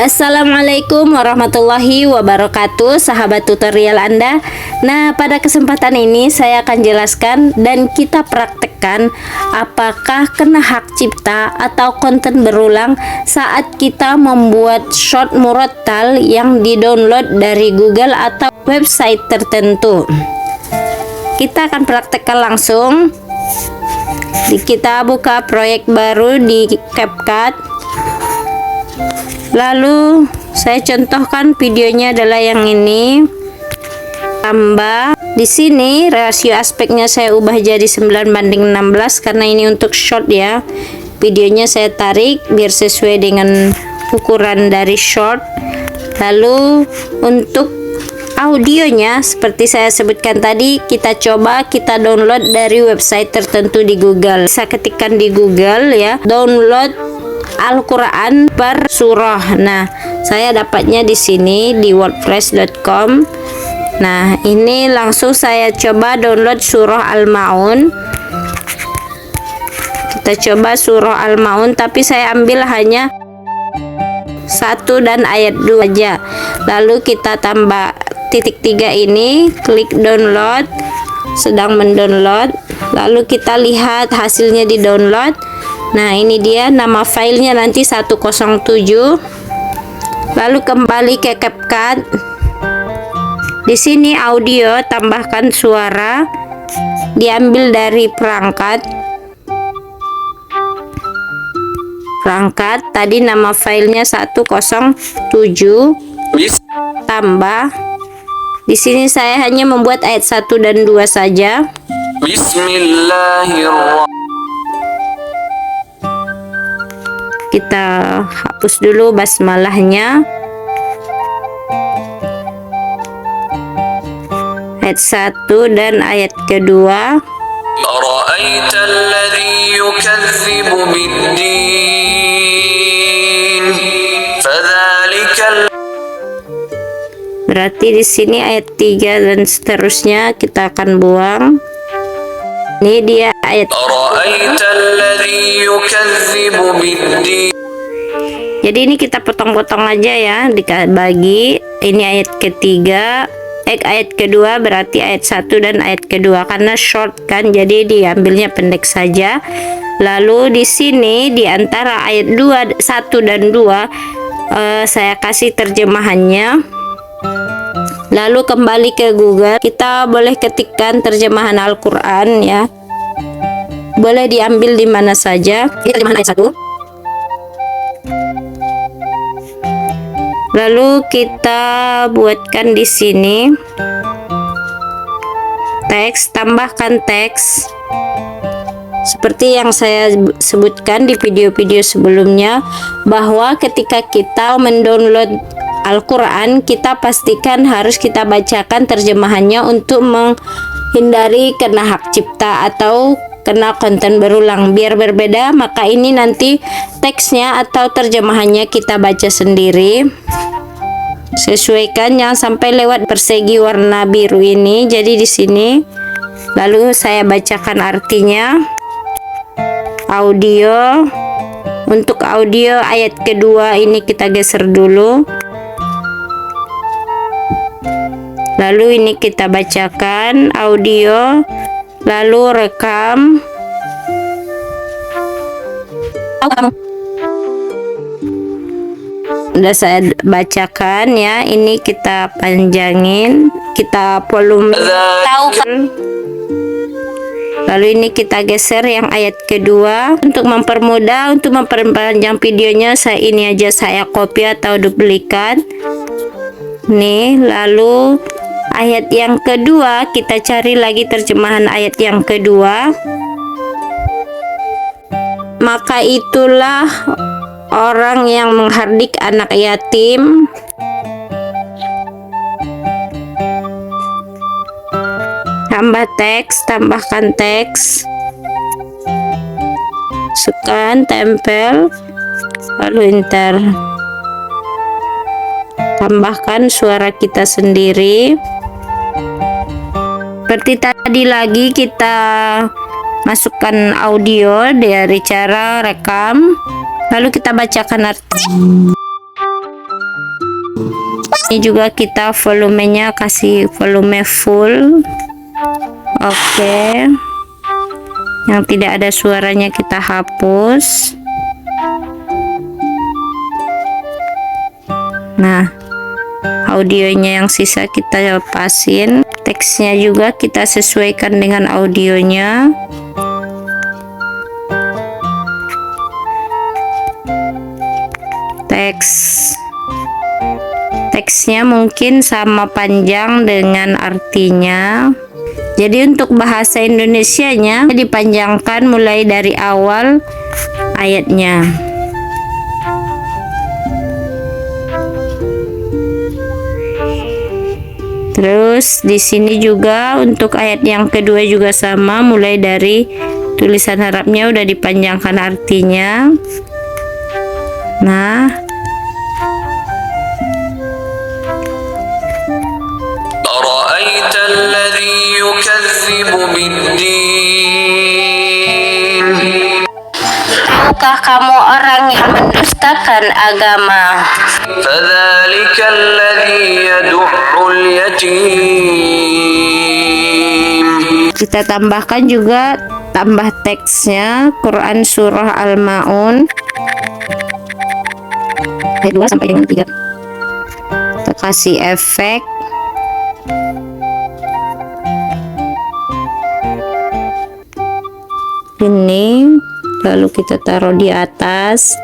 Assalamualaikum warahmatullahi wabarakatuh, sahabat tutorial Anda. Nah, pada kesempatan ini saya akan jelaskan dan kita praktekkan apakah kena hak cipta atau konten berulang saat kita membuat short murattal yang di-download dari Google atau website tertentu. Kita akan praktekkan langsung. Kita buka proyek baru di CapCut. Lalu saya contohkan videonya adalah yang ini. Tambah di sini rasio aspeknya saya ubah jadi 9:16 karena ini untuk short ya. Videonya saya tarik biar sesuai dengan ukuran dari short. Lalu untuk audionya seperti saya sebutkan tadi, kita coba kita download dari website tertentu di Google. Bisa ketikkan di Google ya, download Al-Quran per surah. Nah, saya dapatnya di sini di wordpress.com. Nah, ini langsung saya coba download surah Al-Maun. Kita coba surah Al-Maun, tapi saya ambil hanya 1 dan ayat 2 aja. Lalu kita tambah titik 3 ini, klik download, sedang mendownload. Lalu kita lihat hasilnya di download. Nah, ini dia nama filenya nanti 107. Lalu kembali ke CapCut. Di sini audio, tambahkan suara, diambil dari perangkat. Tadi nama filenya 107. Tambah. Di sini saya hanya membuat ayat 1 dan 2 saja. Bismillahirrahmanirrahim. Kita hapus dulu basmalahnya. Ayat 1 dan ayat kedua. Berarti di sini ayat 3 dan seterusnya kita akan buang. Ini dia ayat. Jadi ini kita potong-potong aja ya, dibagi. Ini ayat ketiga, ayat kedua berarti ayat 1 dan ayat kedua karena short kan, jadi diambilnya pendek saja. Lalu di sini di antara ayat 1 dan 2 saya kasih terjemahannya. Lalu kembali ke Google, kita boleh ketikkan terjemahan Al-Quran ya. Boleh diambil di mana saja. Ini terjemahan ayat 1. Lalu kita buatkan di sini teks, tambahkan teks. Seperti yang saya sebutkan di video-video sebelumnya, bahwa ketika kita mendownload Al-Quran, kita pastikan harus kita bacakan terjemahannya untuk menghindari kena hak cipta atau kena konten berulang. Biar berbeda, maka ini nanti teksnya atau terjemahannya kita baca sendiri. Sesuaikan, jangan sampai lewat persegi warna biru ini. Jadi di sini, lalu saya bacakan artinya. Audio, untuk audio ayat kedua ini kita geser dulu. Lalu ini kita bacakan audio, lalu rekam. Udah saya bacakan ya, ini kita panjangin, kita volume. Lalu ini kita geser yang ayat kedua. Untuk mempermudah, untuk memperpanjang videonya, ini aja saya copy atau duplikat. Nih, lalu ayat yang kedua, kita cari lagi terjemahan ayat yang kedua. Maka itulah orang yang menghardik anak yatim. Tambah teks, tambahkan teks. Scan, tempel, lalu enter. Tambahkan suara kita sendiri. Seperti tadi lagi, kita masukkan audio dari cara rekam, lalu kita bacakan arti. Ini juga kita volumenya kasih volume full. Oke. Yang tidak ada suaranya kita hapus. Nah, audionya yang sisa kita lepasin. Teksnya juga kita sesuaikan dengan audionya. Teksnya mungkin sama panjang dengan artinya. Jadi untuk bahasa Indonesianya dipanjangkan mulai dari awal ayatnya. Terus di sini juga untuk ayat yang kedua juga sama, mulai dari tulisan Arabnya udah dipanjangkan artinya. Nah, أرأيت الذي يكذب بالدين tahukah kamu orang yang mendustakan agama? فذلك الذي يدع اليتيم. Kita tambahkan juga teksnya Quran surah Al-Maun ayat 2 sampai dengan 3. Kita kasih efek. Ini lalu kita taruh di atas,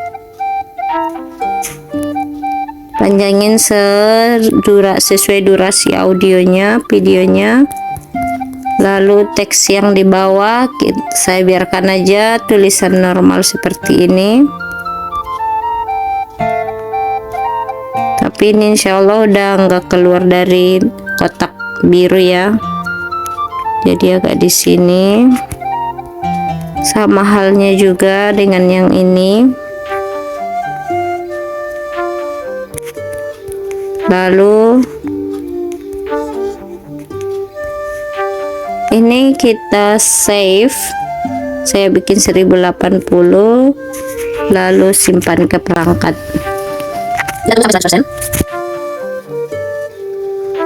panjangin sesuai durasi audionya, videonya. Lalu teks yang di bawah saya biarkan aja tulisan normal seperti ini, tapi ini insya Allah udah nggak keluar dari kotak biru ya, jadi agak di sini. Sama halnya juga dengan yang ini. Lalu ini kita save. Saya bikin 1080, lalu simpan ke perangkat.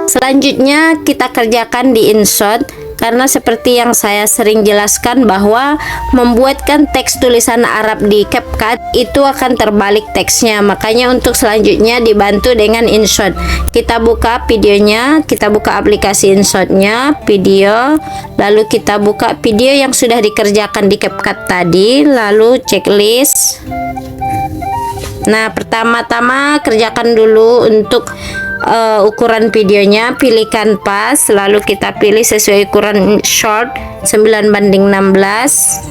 Selanjutnya kita kerjakan di InShot, karena seperti yang saya sering jelaskan bahwa membuatkan teks tulisan Arab di CapCut itu akan terbalik teksnya. Makanya untuk selanjutnya dibantu dengan InShot. Kita buka videonya, kita buka aplikasi InShotnya, video, lalu kita buka video yang sudah dikerjakan di CapCut tadi, lalu checklist. Nah, pertama-tama kerjakan dulu untuk ukuran videonya, pilihkan pas, lalu kita pilih sesuai ukuran short 9:16.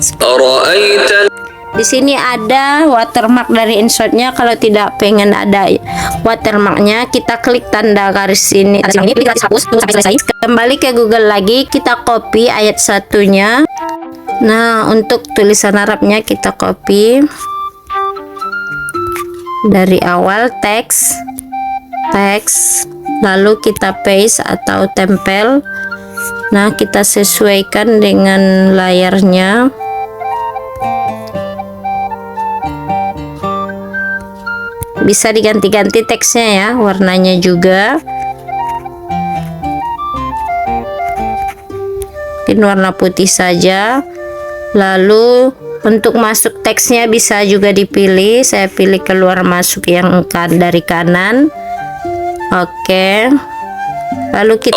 Di sini ada watermark dari InShotnya. Kalau tidak pengen ada watermarknya, kita klik tanda garis ini, hapus sampai selesai. Kembali ke Google lagi, kita copy ayat satunya. Nah, untuk tulisan Arabnya kita copy dari awal teks, lalu kita paste atau tempel. Nah, kita sesuaikan dengan layarnya. Bisa diganti-ganti teksnya ya, warnanya juga. Mungkin warna putih saja. Lalu untuk masuk teksnya bisa juga dipilih. Saya pilih keluar masuk yang dari kanan. Oke. Lalu kita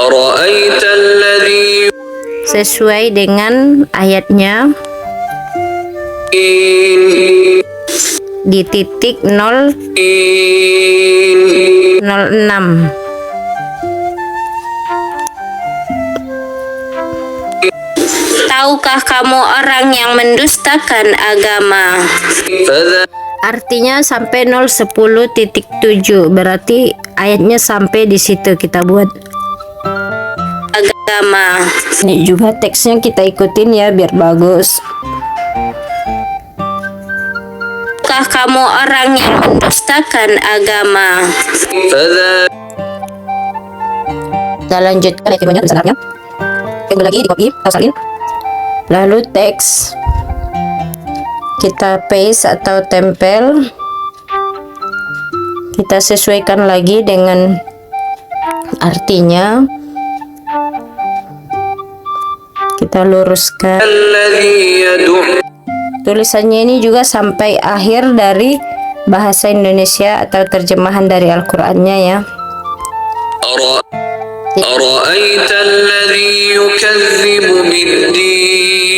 sesuai dengan ayatnya di titik 006. Tahukah kamu orang yang mendustakan agama? Artinya sampai 010.7, berarti ayatnya sampai di situ kita buat agama. Ini juga teksnya kita ikutin ya biar bagus. Tahukah kamu orang yang mendustakan agama? Kita lanjutkan videonya tulisannya. Tunggu lagi di copy, salin. Lalu teks kita paste atau tempel, kita sesuaikan lagi dengan Artinya kita luruskan الذي يدعو tulisannya ini juga sampai akhir dari bahasa Indonesia atau terjemahan dari Al-Qur'annya ya. أرأيت الذي يكذب بالدين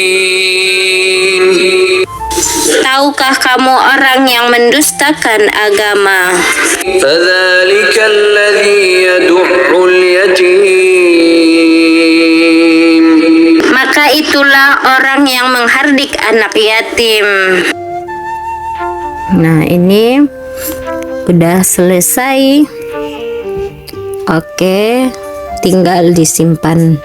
Tahukah kamu orang yang mendustakan agama? فذلك الذي يدع اليتيم Maka itulah orang yang menghardik anak yatim. Nah, ini udah selesai. Oke, tinggal disimpan.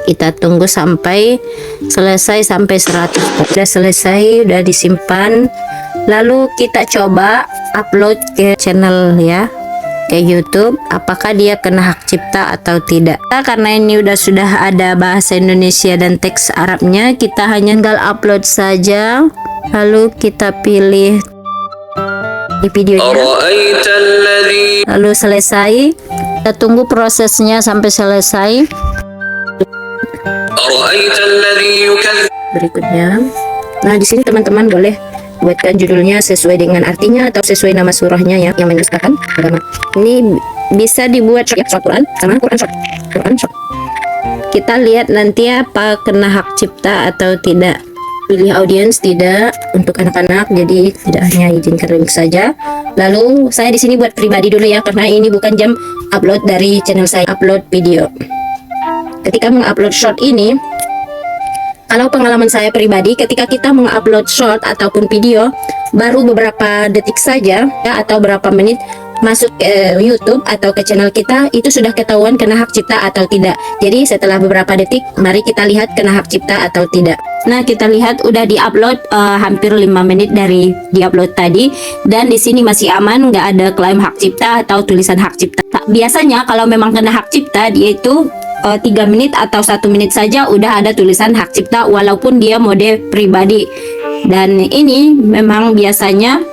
Kita tunggu sampai selesai, sampai 100. Udah selesai, udah disimpan. Lalu kita coba upload ke channel ya, ke YouTube. Apakah dia kena hak cipta atau tidak? Karena ini sudah ada bahasa Indonesia dan teks Arabnya, kita hanya tinggal upload saja. Lalu kita pilih di videonya, أرأيت الذي lalu selesai. Kita tunggu prosesnya sampai selesai. أرأيت الذي يكذب Berikutnya, nah di sini teman-teman boleh buatkan judulnya sesuai dengan artinya atau sesuai nama surahnya ya, yang mendustakan agama. Ini bisa dibuat short ya, short Quran sama Quran short. Quran short. Kita lihat nanti apa kena hak cipta atau tidak. Pilih audiens tidak untuk anak-anak, jadi tidak hanya izinkan remix saja. Lalu saya di sini buat pribadi dulu ya, karena ini bukan jam upload dari channel saya, upload video. Ketika mengupload short ini, kalau pengalaman saya pribadi, ketika kita mengupload short ataupun video, baru beberapa detik saja ya, atau berapa menit masuk ke YouTube atau ke channel kita, itu sudah ketahuan kena hak cipta atau tidak. Jadi setelah beberapa detik, mari kita lihat kena hak cipta atau tidak. Nah, kita lihat udah diupload hampir 5 menit dari diupload tadi, dan di sini masih aman, nggak ada klaim hak cipta atau tulisan hak cipta. Biasanya kalau memang kena hak cipta, dia itu 3 menit atau 1 menit saja udah ada tulisan hak cipta, walaupun dia mode pribadi. Dan ini memang biasanya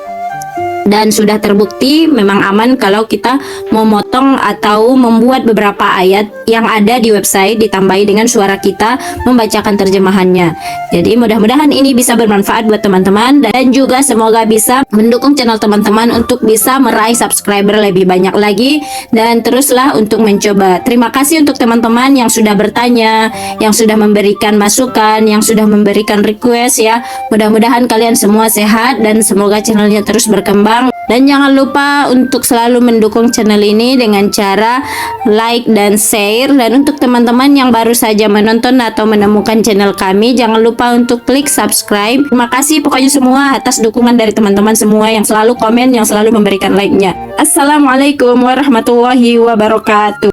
dan sudah terbukti memang aman kalau kita memotong atau membuat beberapa ayat yang ada di website ditambahi dengan suara kita membacakan terjemahannya. Jadi mudah-mudahan ini bisa bermanfaat buat teman-teman, dan juga semoga bisa mendukung channel teman-teman untuk bisa meraih subscriber lebih banyak lagi, dan teruslah untuk mencoba. Terima kasih untuk teman-teman yang sudah bertanya, yang sudah memberikan masukan, yang sudah memberikan request ya. Mudah-mudahan kalian semua sehat dan semoga channelnya terus berkembang. Dan jangan lupa untuk selalu mendukung channel ini dengan cara like dan share. Dan untuk teman-teman yang baru saja menonton atau menemukan channel kami, jangan lupa untuk klik subscribe. Terima kasih pokoknya semua atas dukungan dari teman-teman semua yang selalu komen, yang selalu memberikan like-nya. Assalamualaikum warahmatullahi wabarakatuh.